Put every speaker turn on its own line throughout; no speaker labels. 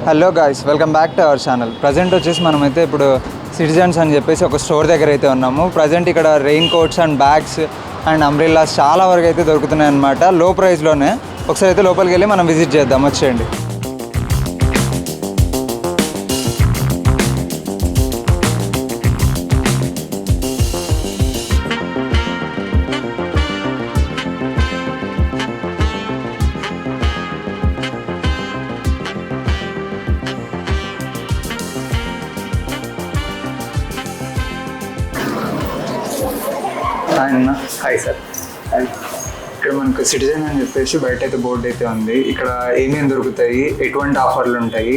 Hello guys, welcome back to our channel. Present వచ్చేసి మనమైతే ఇప్పుడు సిటిజన్స్ అని చెప్పేసి ఒక స్టోర్ దగ్గర అయితే ఉన్నాము. ప్రజెంట్ ఇక్కడ rain coats and bags and umbrellas చాలా వరకు అయితే దొరుకుతున్నాయి అన్నమాట, లో ప్రైస్లోనే. ఒకసారి అయితే లోపలికి వెళ్ళి మనం విజిట్ చేద్దాం, వచ్చేయండి.
Hi sir.
ఇక్కడ మనకు సిటిజన్ అని చెప్పేసి బయట అయితే బోర్డు అయితే ఉంది. ఇక్కడ ఏమేమి దొరుకుతాయి, ఎటువంటి ఆఫర్లు ఉంటాయి,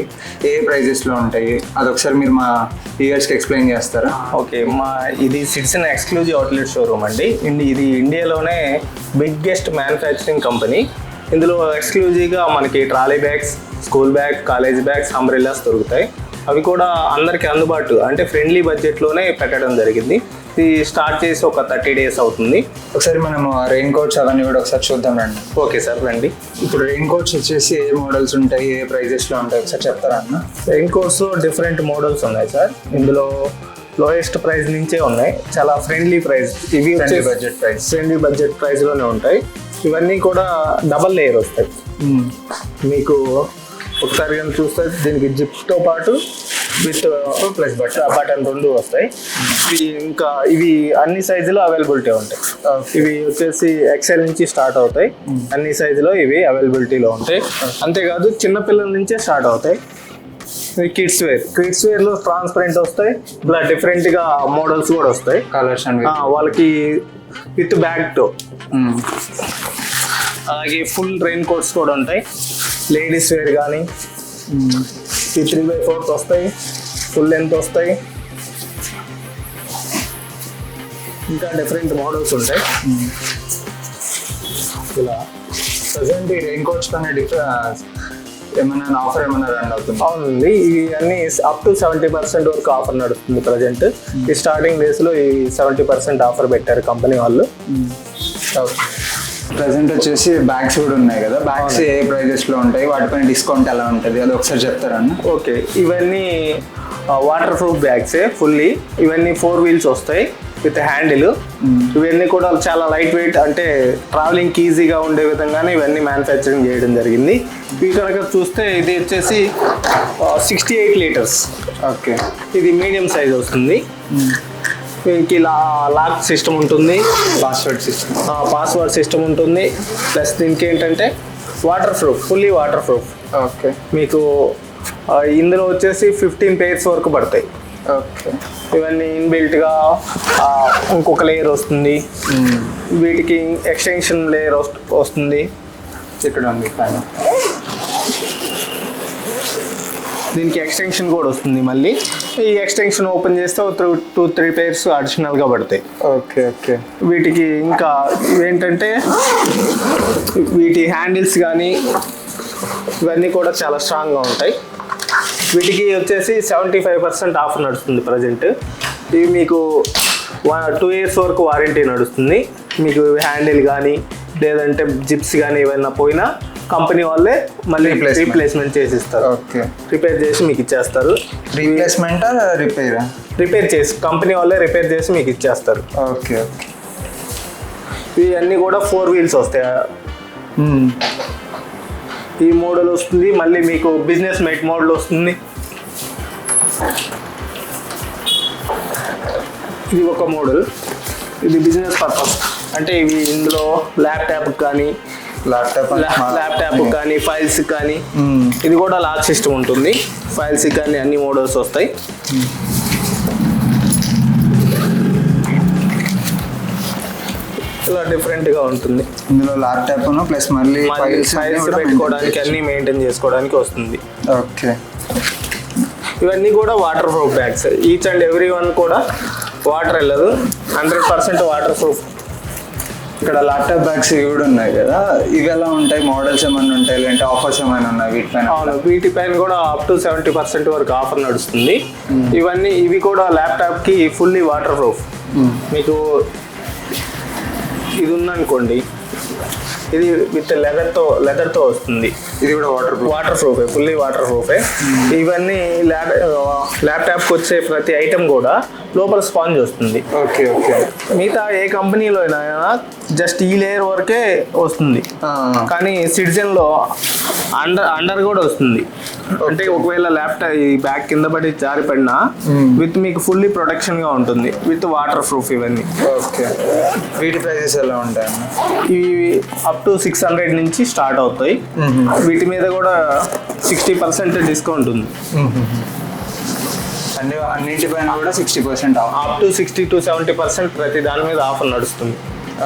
ఏ ప్రైజెస్లో ఉంటాయి, అదొకసారి మీరు మా వ్యూయర్స్కి ఎక్స్ప్లెయిన్ చేస్తారా?
ఓకే, ఇది సిటిజన్ ఎక్స్క్లూజివ్ అవుట్లెట్ షోరూమ్ అండి. ఇది ఇండియాలోనే బిగ్గెస్ట్ మ్యానుఫ్యాక్చరింగ్ కంపెనీ. ఇందులో ఎక్స్క్లూజివ్గా మనకి trolley bags, school bag, college bags, umbrellas దొరుకుతాయి. అవి కూడా అందరికీ అందుబాటు అంటే ఫ్రెండ్లీ బడ్జెట్లోనే పెట్టడం జరిగింది. ఇది స్టార్ట్ చేసి ఒక 30 days అవుతుంది.
ఒకసారి మనం రెయిన్ కోట్స్ అవన్నీ కూడా ఒకసారి చూద్దాం రండి.
ఓకే సార్, రండి.
ఇప్పుడు రెయిన్ కోట్స్ వచ్చేసి ఏ మోడల్స్ ఉంటాయి, ఏ ప్రైజెస్లో ఉంటాయి, ఒకసారి చెప్తారా అన్న?
రెయిన్ కోట్స్ డిఫరెంట్ మోడల్స్ ఉన్నాయి సార్. ఇందులో లోయెస్ట్ ప్రైస్ నుంచే ఉన్నాయి, చాలా ఫ్రెండ్లీ ప్రైస్. ఇవి ఫ్రెండ్లీ బడ్జెట్ ప్రైస్లోనే ఉంటాయి. ఇవన్నీ కూడా డబల్ లేయర్ వస్తాయి. మీకు ఒకసారి కానీ చూస్తే దీనికి జిప్తో పాటు విత్ ప్లస్ బటన్ రెండు వస్తాయి. ఇంకా ఇవి అన్ని సైజులో అవైలబిలిటీ ఉంటాయి. ఇవి వచ్చేసి ఎక్సెల్ నుంచి స్టార్ట్ అవుతాయి. అన్ని సైజులో ఇవి అవైలబిలిటీలో ఉంటాయి. అంతేకాదు చిన్నపిల్లల నుంచే స్టార్ట్ అవుతాయి. కిడ్స్ వేర్లో ట్రాన్స్పరెంట్ వస్తాయి. ఇలా డిఫరెంట్గా మోడల్స్ కూడా వస్తాయి,
కలర్స్ అండ్
వాళ్ళకి విత్ బ్యాగ్తో. అలాగే ఫుల్ రెయిన్ కోట్స్ కూడా ఉంటాయి. లేడీస్ వేర్ కానీ 3/4 వస్తాయి, ఫుల్ లెంత్ వస్తాయి. ఇంకా డిఫరెంట్ మోడల్స్ ఉంటాయి. ఇలా
ప్రజెంట్ ఈ రెయిన్ కోట్స్ కానీ ఏమైనా ఆఫర్ ఏమైనా రన్ అవుతుంది?
అవునండి, ఇవి అన్ని అప్ టు 70% వరకు ఆఫర్ నడుస్తుంది ప్రజెంట్. ఈ స్టార్టింగ్ డేస్లో ఈ 70% ఆఫర్ పెట్టారు కంపెనీ వాళ్ళు.
ప్రజెంట్ వచ్చేసి బ్యాగ్స్ కూడా ఉన్నాయి కదా, బ్యాగ్స్ ఏ ప్రైజెస్లో ఉంటాయి, వాటిపైన డిస్కౌంట్ ఎలా ఉంటుంది, అది ఒకసారి చెప్తారా అన్న?
ఓకే, ఇవన్నీ వాటర్ ప్రూఫ్ బ్యాగ్సే ఫుల్లీ. ఇవన్నీ 4 wheels వస్తాయి విత్ హ్యాండిల్. ఇవన్నీ కూడా చాలా లైట్ వెయిట్, అంటే ట్రావెలింగ్కి ఈజీగా ఉండే విధంగానే ఇవన్నీ మ్యానుఫ్యాక్చరింగ్ చేయడం జరిగింది. ఇవి కనుక చూస్తే ఇది వచ్చేసి 68 liters.
ఓకే,
ఇది మీడియం సైజ్ వస్తుంది. దీనికి లాక్ సిస్టమ్ ఉంటుంది, పాస్వర్డ్ సిస్టమ్ ఉంటుంది. ప్లస్ దీనికి ఏంటంటే water proof, fully water proof.
Okay,
మీకు ఇందులో వచ్చేసి 15 pairs వరకు పడతాయి.
ఓకే,
ఇవన్నీ ఇన్బిల్ట్గా ఇంకొక లేయర్ వస్తుంది. వీటికి ఎక్స్టెన్షన్ లేయర్ వస్తుంది.
ఇక్కడ ఉంది పైన.
దీనికి ఎక్స్టెన్షన్ కూడా వస్తుంది. మళ్ళీ ఈ ఎక్స్టెన్షన్ ఓపెన్ చేస్తే 2-3 pairs అడిషనల్గా పడతాయి.
ఓకే ఓకే,
వీటికి ఇంకా ఇవేంటంటే వీటి హ్యాండిల్స్ కానీ ఇవన్నీ కూడా చాలా స్ట్రాంగ్గా ఉంటాయి. వీటికి వచ్చేసి 75% ఆఫర్ నడుస్తుంది ప్రజెంట్. ఇవి మీకు 2 years వరకు వారంటీ నడుస్తుంది. మీకు హ్యాండిల్ కానీ లేదంటే జిప్స్ కానీ ఏమైనా పోయినా కంపెనీ వాళ్ళే మళ్ళీ రీప్లేస్మెంట్ చేసి ఇస్తారు.
ఓకే,
రిపేర్ చేసి మీకు ఇచ్చేస్తారు.
రీప్లేస్మెంట్
రిపేర్ చేసి కంపెనీ వాళ్ళే రిపేర్ చేసి మీకు ఇచ్చేస్తారు.
ఓకే ఓకే,
ఇవన్నీ కూడా 4 wheels వస్తాయి. ఈ మోడల్ వస్తుంది. మళ్ళీ మీకు బిజినెస్ మేట్ మోడల్ వస్తుంది. ఇది ఒక మోడల్, ఇది బిజినెస్ పర్పస్. అంటే ఇవి ఇందులో ల్యాప్టాప్ కానీ ఫైల్స్ కానీ ఇది కూడా లాక్ సిస్టమ్ ఉంటుంది. ఫైల్స్ కానీ అన్ని మోడల్స్ వస్తాయి. ఇలా డిఫరెంట్గా ఉంటుంది.
ఇందులో ల్యాప్టాప్ ప్లస్ మళ్ళీ
ఫైల్స్ పెట్టుకోవడానికి అన్ని మెయింటైన్ చేసుకోవడానికి వస్తుంది.
ఓకే,
ఇవన్నీ కూడా water proof bags. Each and every one కూడా వాటర్ వెళ్ళదు, 100% వాటర్ ప్రూఫ్.
ఇక్కడ ల్యాప్టాప్ బ్యాగ్స్ కూడా ఉన్నాయి కదా, ఇవి ఎలా ఉంటాయి? మోడల్స్ ఏమైనా ఉంటాయి, లేదంటే ఆఫర్స్ ఏమైనా ఉన్నాయి వీటిపైన?
అవును, వీటిపైన కూడా అప్ టు 70% వరకు ఆఫర్ నడుస్తుంది. ఇవి కూడా ల్యాప్టాప్కి ఫుల్లీ వాటర్ ప్రూఫ్. మీకు ఇది ఉందనుకోండి, ఇది విత్ లెదర్తో వస్తుంది.
ఇది కూడా
వాటర్ ప్రూఫే, ఫుల్లీ వాటర్ ప్రూఫే. ఇవన్నీ ల్యాప్టాప్కి వచ్చే ప్రతి ఐటమ్ కూడా లోపల స్పాంజ్ వస్తుంది.
Okay okay.
మిగతా ఏ కంపెనీలో అయినా జస్ట్ ఈ లేయర్ వరకే వస్తుంది, కానీ సిటిజన్లో అండర్ కూడా వస్తుంది. అంటే ఒకవేళ ల్యాప్టాప్ ఈ బ్యాగ్ కింద పడి జారి పడినా విత్ మీకు ఫుల్లీ ప్రొటెక్షన్గా ఉంటుంది విత్ వాటర్ ప్రూఫ్ ఇవన్నీ.
ఓకే. వీటి ప్రైజెస్ ఎలా ఉంటాయి?
ఇవి అప్ టు 600 నుంచి స్టార్ట్ అవుతాయి. వీటి మీద కూడా 60% డిస్కౌంట్ ఉంది.
అన్నింటిపైన కూడా 60% ఆఫ్,
అప్ టు 60 to 70% ప్రతి దాని మీద ఆఫర్ నడుస్తుంది.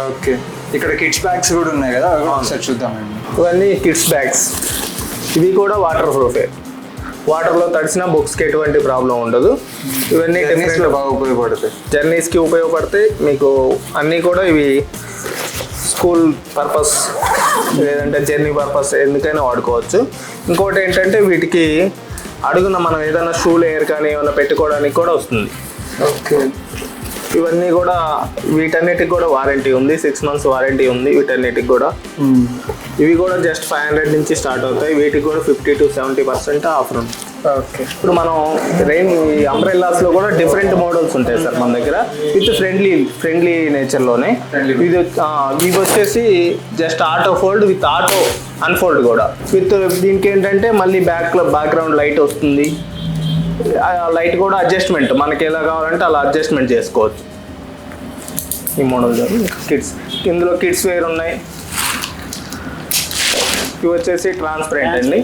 ఓకే. ఇక్కడ కిడ్స్ బ్యాగ్స్ కూడా ఉన్నాయి కదా, అవి కూడా ఒకసారి చూద్దామండి.
ఇవన్నీ కిడ్స్ బ్యాగ్స్. ఇవి కూడా వాటర్ ప్రూఫే. వాటర్లో తడిసిన బుక్స్కి ఎటువంటి ప్రాబ్లం ఉండదు. ఇవన్నీ
టెన్నిస్లో బాగా ఉపయోగపడతాయి,
జర్నీస్కి ఉపయోగపడతాయి. మీకు అన్నీ కూడా ఇవి స్కూల్ పర్పస్ లేదంటే జర్నీ పర్పస్ ఎందుకైనా వాడుకోవచ్చు. ఇంకోటి ఏంటంటే వీటికి అడుగున మనం ఏదైనా షూ లేయర్ కానీ ఏమైనా పెట్టుకోవడానికి కూడా వస్తుంది.
ఓకే.
ఇవన్నీ కూడా వీటన్నిటికి కూడా వారంటీ ఉంది, 6 months వారంటీ ఉంది వీటన్నిటికి కూడా. ఇవి కూడా జస్ట్ 500 నుంచి స్టార్ట్ అవుతాయి. వీటికి కూడా 50 to 70% ఆఫర్ ఉంది.
ఓకే.
ఇప్పుడు మనం అంబ్రెల్లాస్లో కూడా డిఫరెంట్ మోడల్స్ ఉంటాయి సార్ మన దగ్గర, విత్ ఫ్రెండ్లీ నేచర్లోనే. ఇవి వచ్చేసి just auto fold with auto unfold కూడా. విత్ దీనికి ఏంటంటే మళ్ళీ బ్యాక్గ్రౌండ్ లైట్ వస్తుంది. లైట్ కూడా అడ్జస్ట్మెంట్ మనకి ఎలా కావాలంటే అలా అడ్జస్ట్మెంట్ చేసుకోవచ్చు. ఈ మోడల్ కిడ్స్, ఇందులో కిడ్స్ వేర్ ఉన్నాయి. ఇవి వచ్చేసి ట్రాన్స్పరెంట్ అండి.